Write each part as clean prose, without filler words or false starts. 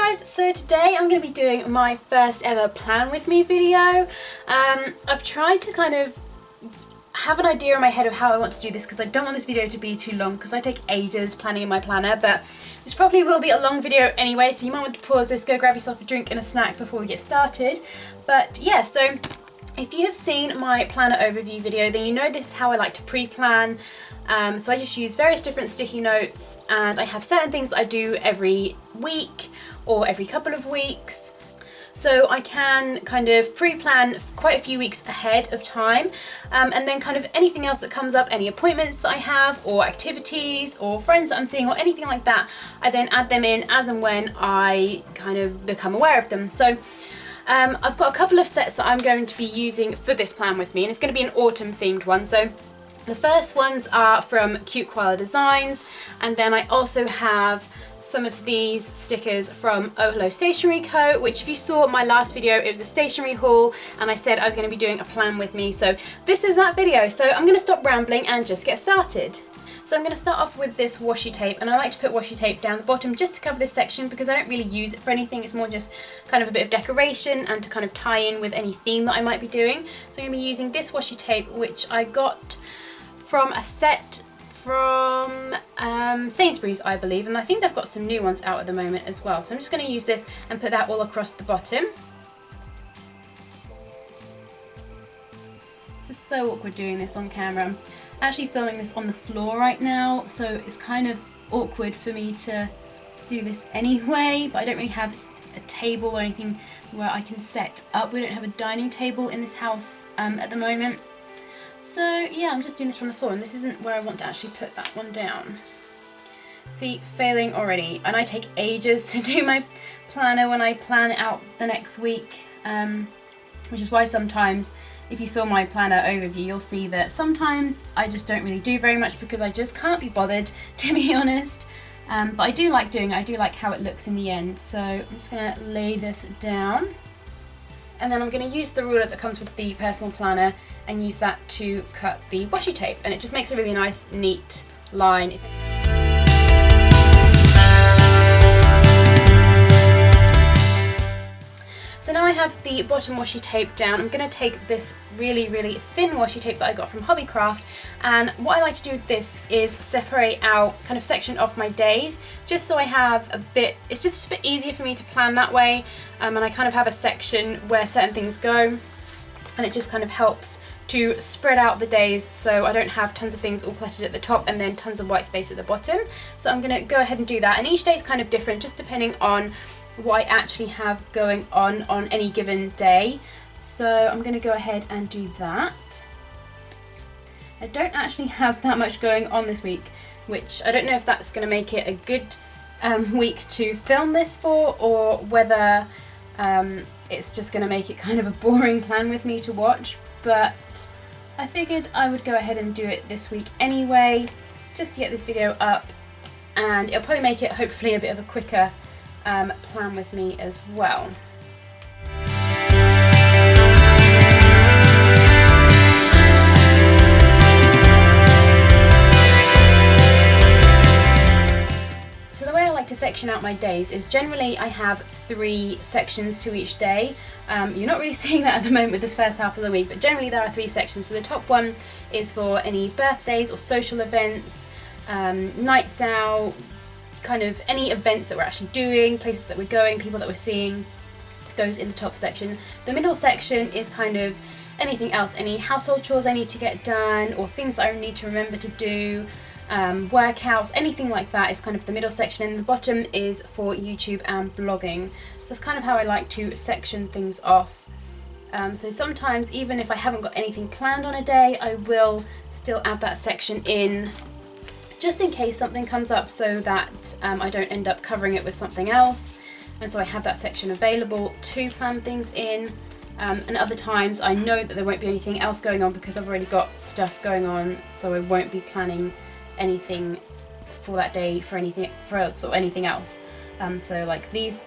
Hi guys, so today I'm going to be doing my first ever plan with me video. I've tried to kind of have an idea in my head of how I want to do this because I don't want this video to be too long because I take ages planning in my planner, but this probably will be a long video anyway, so you might want to pause this, go grab yourself a drink and a snack before we get started. But yeah, so if you have seen my planner overview video, then you know this is how I like to pre-plan. So I just use various different sticky notes, and I have certain things that I do every week or every couple of weeks. So I can kind of pre-plan quite a few weeks ahead of time, and then kind of anything else that comes up, any appointments that I have or activities or friends that I'm seeing or anything like that, I then add them in as and when I kind of become aware of them. So I've got a couple of sets that I'm going to be using for this plan with me, and it's going to be an autumn themed one. So the first ones are from Cute Koala Designs, and then I also have some of these stickers from Olo Stationery Co, which if you saw my last video, it was a stationery haul and I said I was going to be doing a plan with me, so this is that video. So I'm going to stop rambling and just get started. So I'm going to start off with this washi tape, and I like to put washi tape down the bottom just to cover this section because I don't really use it for anything. It's more just kind of a bit of decoration and to kind of tie in with any theme that I might be doing. So I'm going to be using this washi tape, which I got from a set from Sainsbury's, I believe, and I think they've got some new ones out at the moment as well. So I'm just going to use this and put that all across the bottom. This is so awkward doing this on camera. I'm actually filming this on the floor right now, so it's kind of awkward for me to do this anyway, but I don't really have a table or anything where I can set up. We don't have a dining table in this house at the moment. So yeah, I'm just doing this from the floor, and this isn't where I want to actually put that one down. See, failing already. And I take ages to do my planner when I plan it out the next week, which is why sometimes, if you saw my planner overview, you'll see that sometimes I just don't really do very much because I just can't be bothered, to be honest. But I do like doing it. I do like how it looks in the end. So I'm just going to lay this down. And then I'm going to use the ruler that comes with the personal planner and use that to cut the washi tape, and it just makes a really nice neat line. So now I have the bottom washi tape down. I'm going to take this really thin washi tape that I got from Hobbycraft, and what I like to do with this is separate out, kind of section off my days, just so I have a bit, it's just a bit easier for me to plan that way, and I kind of have a section where certain things go, and it just kind of helps to spread out the days so I don't have tons of things all cluttered at the top and then tons of white space at the bottom. So I'm going to go ahead and do that, and each day is kind of different just depending on what I actually have going on any given day. So I'm going to go ahead and do that. I don't actually have that much going on this week, which I don't know if that's going to make it a good week to film this for, or whether it's just going to make it kind of a boring plan with me to watch, but I figured I would go ahead and do it this week anyway, just to get this video up, and it'll probably make it hopefully a bit of a quicker plan with me as well. So the way I like to section out my days is generally I have 3 sections to each day. You're not really seeing that at the moment with this first half of the week, but generally there are 3 sections. So the top one is for any birthdays or social events, nights out, kind of any events that we're actually doing, places that we're going, people that we're seeing, goes in the top section. The middle section is kind of anything else, any household chores I need to get done or things that I need to remember to do, workouts, anything like that is kind of the middle section, and the bottom is for YouTube and blogging. So that's kind of how I like to section things off. So sometimes even if I haven't got anything planned on a day, I will still add that section in just in case something comes up, so that I don't end up covering it with something else, and so I have that section available to plan things in. And other times I know that there won't be anything else going on because I've already got stuff going on, so I won't be planning anything for that day for anything else. So like these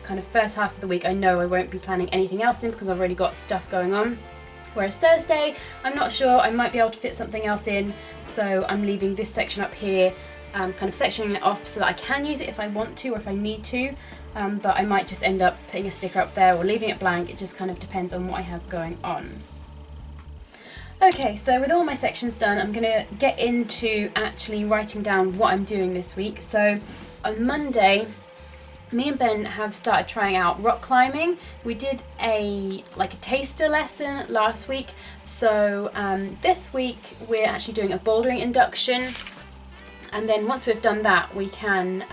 kind of first half of the week, I know I won't be planning anything else in because I've already got stuff going on. Whereas Thursday, I'm not sure, I might be able to fit something else in, so I'm leaving this section up here kind of sectioning it off so that I can use it if I want to or if I need to, but I might just end up putting a sticker up there or leaving it blank. It just kind of depends on what I have going on. Okay, so with all my sections done, I'm going to get into actually writing down what I'm doing this week. So on Monday, me and Ben have started trying out rock climbing. We did a taster lesson last week, so this week we're actually doing a bouldering induction, and then once we've done that we can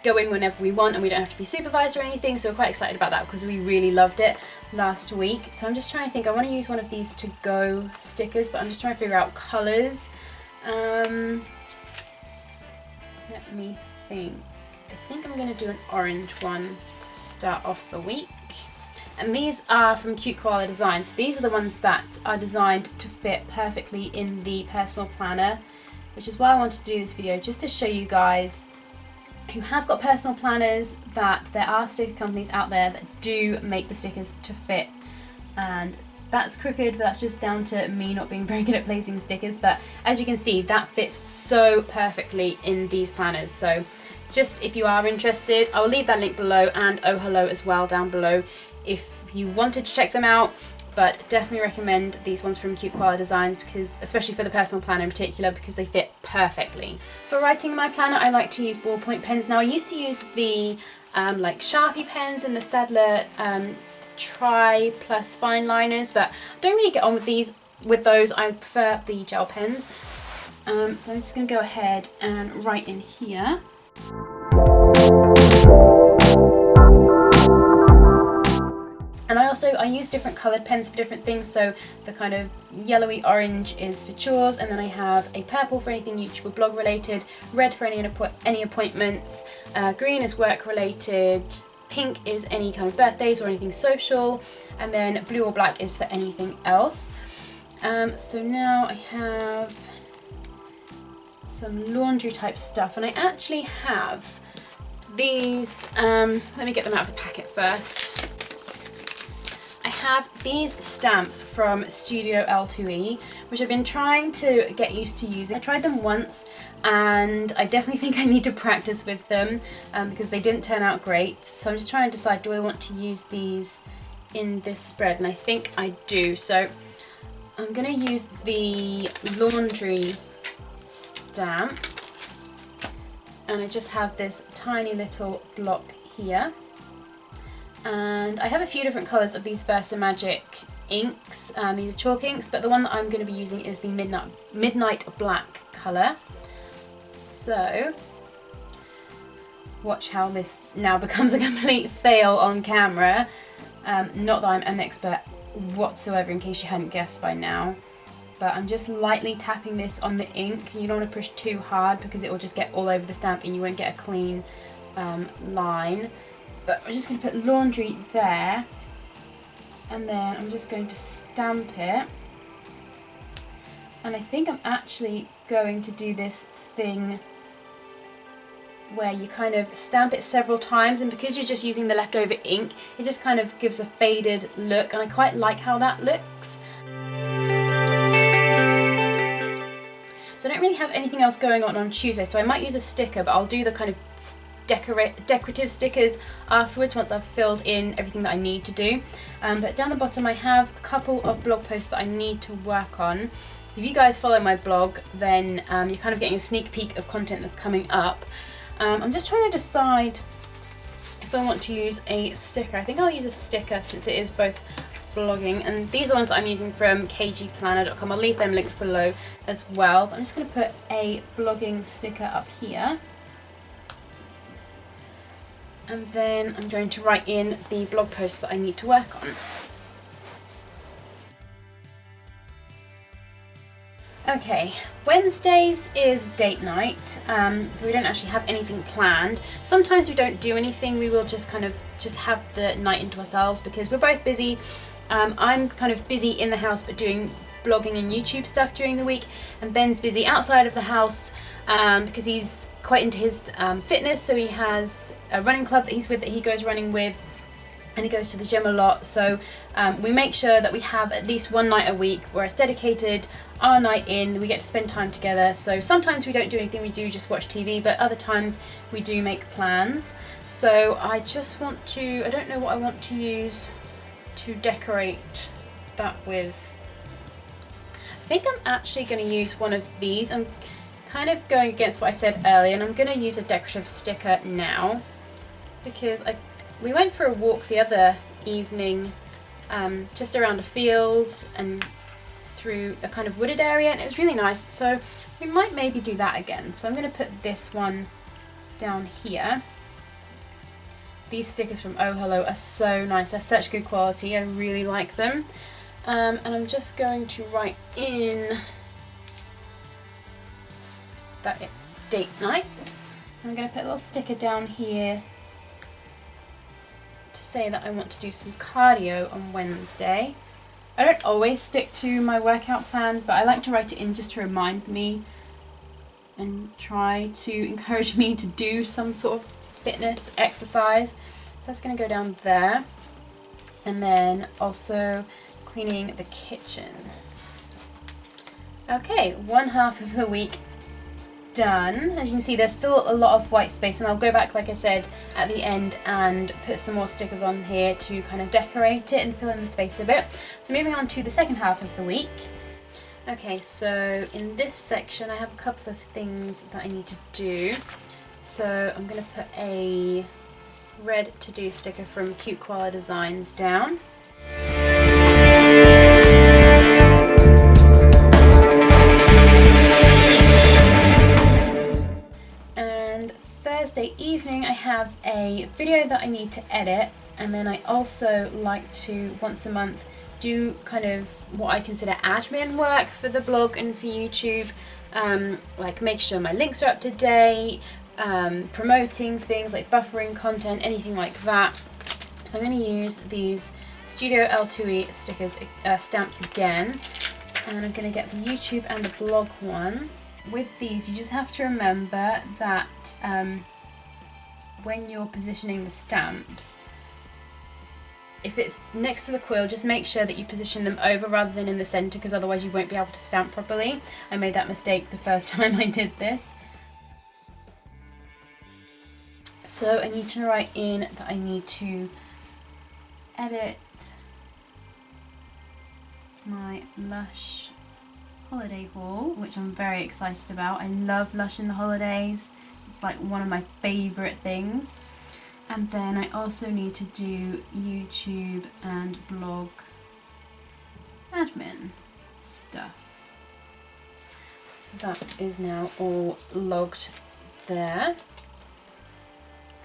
go in whenever we want and we don't have to be supervised or anything, so we're quite excited about that because we really loved it last week. So I'm just trying to think, I want to use one of these to go stickers, but I'm just trying to figure out colours. Let me think. I think I'm going to do an orange one to start off the week. And these are from Cute Koala Designs. These are the ones that are designed to fit perfectly in the personal planner, which is why I wanted to do this video, just to show you guys who have got personal planners that there are sticker companies out there that do make the stickers to fit. And that's crooked, but that's just down to me not being very good at placing stickers. But as you can see, that fits so perfectly in these planners. So just if you are interested, I will leave that link below, and oh hello as well down below if you wanted to check them out. But definitely recommend these ones from Cute Koala Designs, because especially for the personal planner in particular, because they fit perfectly. For writing in my planner, I like to use ballpoint pens. Now I used to use the like Sharpie pens and the Staedtler Tri Plus fine liners, but I don't really get on with those. I prefer the gel pens. So I'm just going to go ahead and write in here. And I use different coloured pens for different things, so the kind of yellowy orange is for chores, and then I have a purple for anything YouTube or blog related, red for any appointments, green is work related, pink is any kind of birthdays or anything social, and then blue or black is for anything else. So now I have some laundry type stuff, and I actually have these, let me get them out of the packet first. I have these stamps from Studio L2E, which I've been trying to get used to using. I tried them once and I definitely think I need to practice with them because they didn't turn out great. So I'm just trying to decide, do I want to use these in this spread? And I think I do. So I'm going to use the laundry stamp, and I just have this tiny little block here. And I have a few different colours of these Versamagic inks, these are chalk inks, but the one that I'm going to be using is the Midnight Black colour. So, watch how this now becomes a complete fail on camera. Not that I'm an expert whatsoever, in case you hadn't guessed by now. But I'm just lightly tapping this on the ink. You don't want to push too hard because it will just get all over the stamp and you won't get a clean line. But I'm just going to put laundry there, and then I'm just going to stamp it. And I think I'm actually going to do this thing where you kind of stamp it several times, and because you're just using the leftover ink, it just kind of gives a faded look, and I quite like how that looks. So I don't really have anything else going on Tuesday, so I might use a sticker, but I'll do the kind of decorative stickers afterwards once I've filled in everything that I need to do. But down the bottom I have a couple of blog posts that I need to work on. So if you guys follow my blog, then you're kind of getting a sneak peek of content that's coming up. I'm just trying to decide if I want to use a sticker. I think I'll use a sticker since it is both blogging, and these are the ones that I'm using from kgplanner.com. I'll leave them linked below as well. But I'm just going to put a blogging sticker up here. And then I'm going to write in the blog post that I need to work on. Okay, Wednesdays is date night. We don't actually have anything planned. Sometimes we don't do anything. We will just kind of have the night into ourselves because we're both busy. I'm kind of busy in the house but doing blogging and YouTube stuff during the week, and Ben's busy outside of the house because he's quite into his fitness, so he has a running club that he's with, that he goes running with, and he goes to the gym a lot, so we make sure that we have at least one night a week where it's dedicated our night in, we get to spend time together. So sometimes we don't do anything, we do just watch TV, but other times we do make plans. So I just want to, I don't know what I want to use to decorate that with. I think I'm actually going to use one of these. I'm kind of going against what I said earlier, and I'm going to use a decorative sticker now because we went for a walk the other evening just around a field and through a kind of wooded area, and it was really nice, so we might maybe do that again. So I'm going to put this one down here. These stickers from Oh Hello are so nice, they're such good quality, I really like them. And I'm just going to write in that it's date night. I'm going to put a little sticker down here to say that I want to do some cardio on Wednesday. I don't always stick to my workout plan, but I like to write it in just to remind me and try to encourage me to do some sort of fitness exercise. So that's going to go down there. And then also cleaning the kitchen. Okay, one half of the week done. As you can see, there's still a lot of white space, and I'll go back, like I said, at the end and put some more stickers on here to kind of decorate it and fill in the space a bit. So moving on to the second half of the week. Okay, so in this section I have a couple of things that I need to do. So I'm going to put a red to-do sticker from Cute Koala Designs down. Thursday evening I have a video that I need to edit, and then I also like to once a month do kind of what I consider admin work for the blog and for YouTube, like make sure my links are up to date, promoting things like buffering content, anything like that. So I'm going to use these Studio L2E stickers stamps again, and I'm going to get the YouTube and the blog one. With these, you just have to remember that when you're positioning the stamps, if it's next to the quill, just make sure that you position them over rather than in the centre, because otherwise you won't be able to stamp properly. I made that mistake the first time I did this. So I need to write in that I need to edit my Lush holiday haul, which I'm very excited about. I love Lush in the holidays. It's like one of my favourite things. And then I also need to do YouTube and blog admin stuff. So that is now all logged there.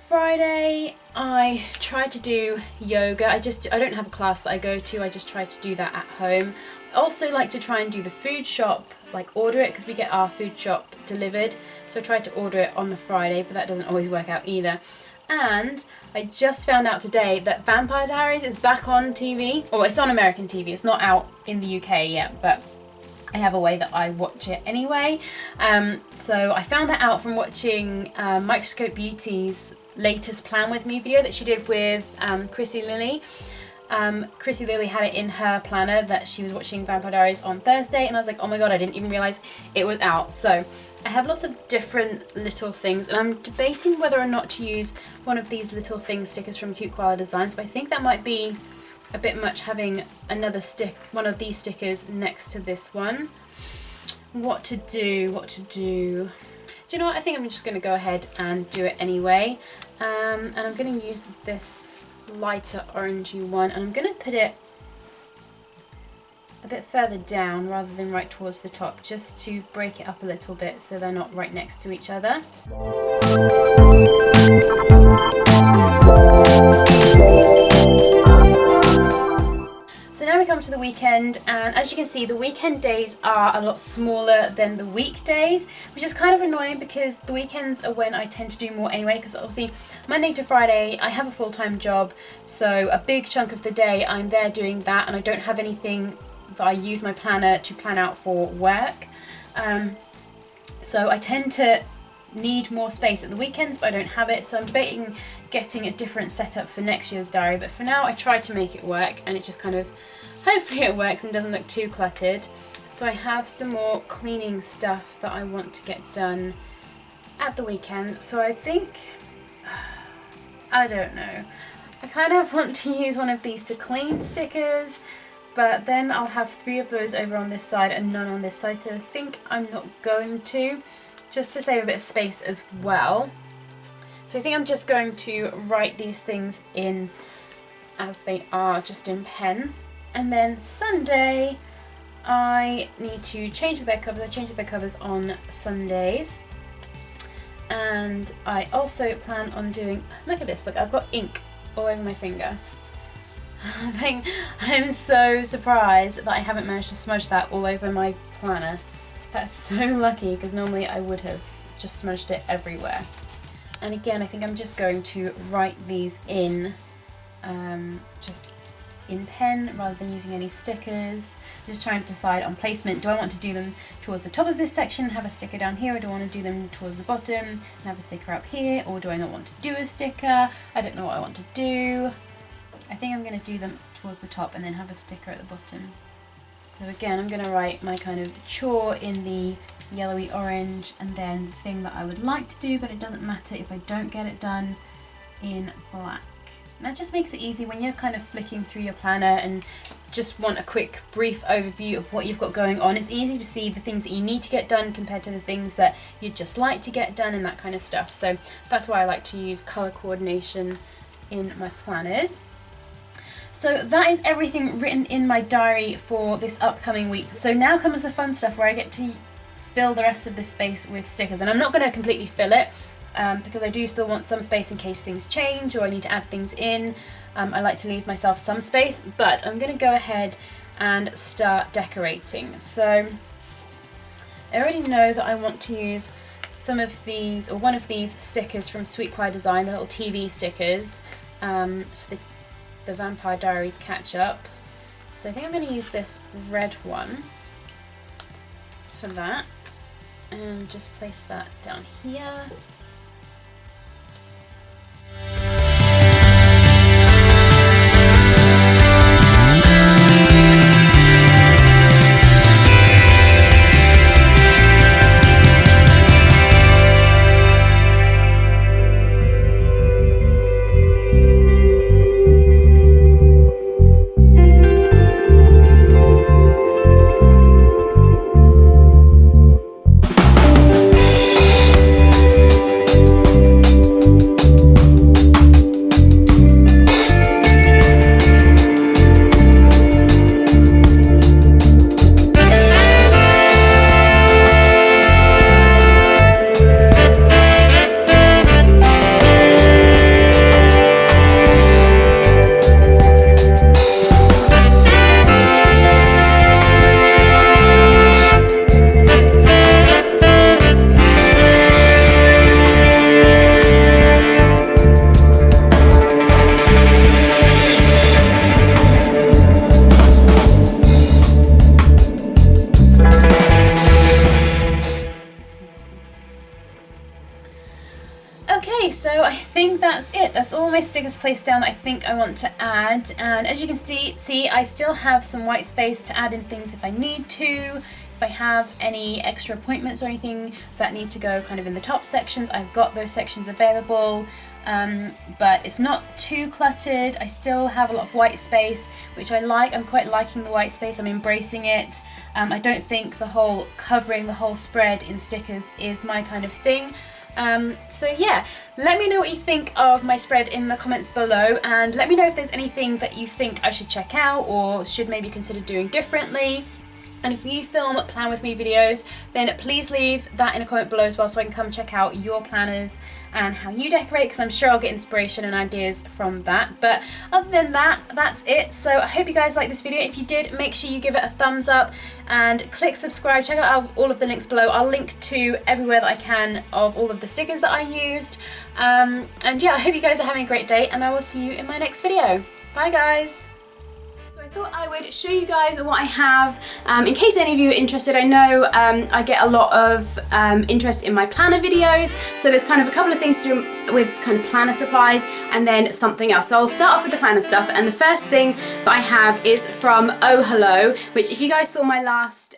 Friday I tried to do yoga. I don't have a class that I go to, I just try to do that at home. I also like to try and do the food shop, like order it, because we get our food shop delivered. So I tried to order it on the Friday, but that doesn't always work out either. And I just found out today that Vampire Diaries is back on TV. Oh, it's on American TV, it's not out in the UK yet, but I have a way that I watch it anyway. So I found that out from watching Microscope Beauty's latest Plan With Me video that she did with Chrissy Lilly. Chrissy Lilly had it in her planner that she was watching Vampire Diaries on Thursday, and I was like, oh my god, I didn't even realise it was out. So I have lots of different little things, and I'm debating whether or not to use one of these little thing stickers from Cute Koala Designs, but I think that might be a bit much having one of these stickers next to this one. What to do? Do you know what? I think I'm just going to go ahead and do it anyway. And I'm going to use this lighter orangey one, and I'm going to put it a bit further down rather than right towards the top, just to break it up a little bit so they're not right next to each other. So now we come to the weekend, and as you can see, the weekend days are a lot smaller than the weekdays, which is kind of annoying because the weekends are when I tend to do more anyway, because obviously Monday to Friday I have a full-time job, so a big chunk of the day I'm there doing that, and I don't have anything that I use my planner to plan out for work. So I tend to need more space at the weekends, but I don't have it, so I'm debating getting a different setup for next year's diary, but for now I tried to make it work, and it just kind of, hopefully it works and doesn't look too cluttered. So I have some more cleaning stuff that I want to get done at the weekend. So I think, I don't know, I kind of want to use one of these to clean stickers, but then I'll have 3 of those over on this side and none on this side, so I think I'm not going to, just to save a bit of space as well. So I think I'm just going to write these things in as they are, just in pen. And then Sunday, I need to change the bed covers. I change the bed covers on Sundays. And I also plan on doing, look at this, look, I've got ink all over my finger. I'm so surprised that I haven't managed to smudge that all over my planner. That's so lucky, because normally I would have just smudged it everywhere. And again, I think I'm just going to write these in, just in pen rather than using any stickers. Just trying to decide on placement. Do I want to do them towards the top of this section and have a sticker down here, or do I want to do them towards the bottom and have a sticker up here, or do I not want to do a sticker? I don't know what I want to do. I think I'm going to do them towards the top and then have a sticker at the bottom. So again, I'm going to write my kind of chore in the yellowy orange, and then the thing that I would like to do, but it doesn't matter if I don't get it done, in black. And that just makes it easy when you're kind of flicking through your planner and just want a quick brief overview of what you've got going on. It's easy to see the things that you need to get done compared to the things that you'd just like to get done and that kind of stuff. So that's why I like to use colour coordination in my planners. So that is everything written in my diary for this upcoming week. So now comes the fun stuff where I get to fill the rest of this space with stickers. And I'm not going to completely fill it because I do still want some space in case things change or I need to add things in. I like to leave myself some space, but I'm going to go ahead and start decorating. So I already know that I want to use some of these, or one of these stickers from Sweet Pie Design, the little TV stickers for the Vampire Diaries catch-up. So I think I'm going to use this red one for that, and just place that down here. So I think that's it. That's all my stickers placed down that I think I want to add. And as you can see, I still have some white space to add in things if I need to. If I have any extra appointments or anything that needs to go kind of in the top sections, I've got those sections available. But it's not too cluttered. I still have a lot of white space, which I like. I'm quite liking the white space. I'm embracing it. I don't think the whole covering the whole spread in stickers is my kind of thing. So yeah, let me know what you think of my spread in the comments below, and let me know if there's anything that you think I should check out or should maybe consider doing differently. And if you film plan with me videos, then please leave that in a comment below as well, so I can come check out your planners and how you decorate, because I'm sure I'll get inspiration and ideas from that. But other than that, that's it. So I hope you guys liked this video. If you did, make sure you give it a thumbs up and click subscribe. Check out all of the links below. I'll link to everywhere that I can of all of the stickers that I used. And yeah, I hope you guys are having a great day, and I will see you in my next video. Bye guys! thought I would show you guys what I have in case any of you are interested. I know I get a lot of interest in my planner videos, so there's kind of a couple of things to do with kind of planner supplies and then something else. So I'll start off with the planner stuff, and the first thing that I have is from Oh Hello, which if you guys saw my last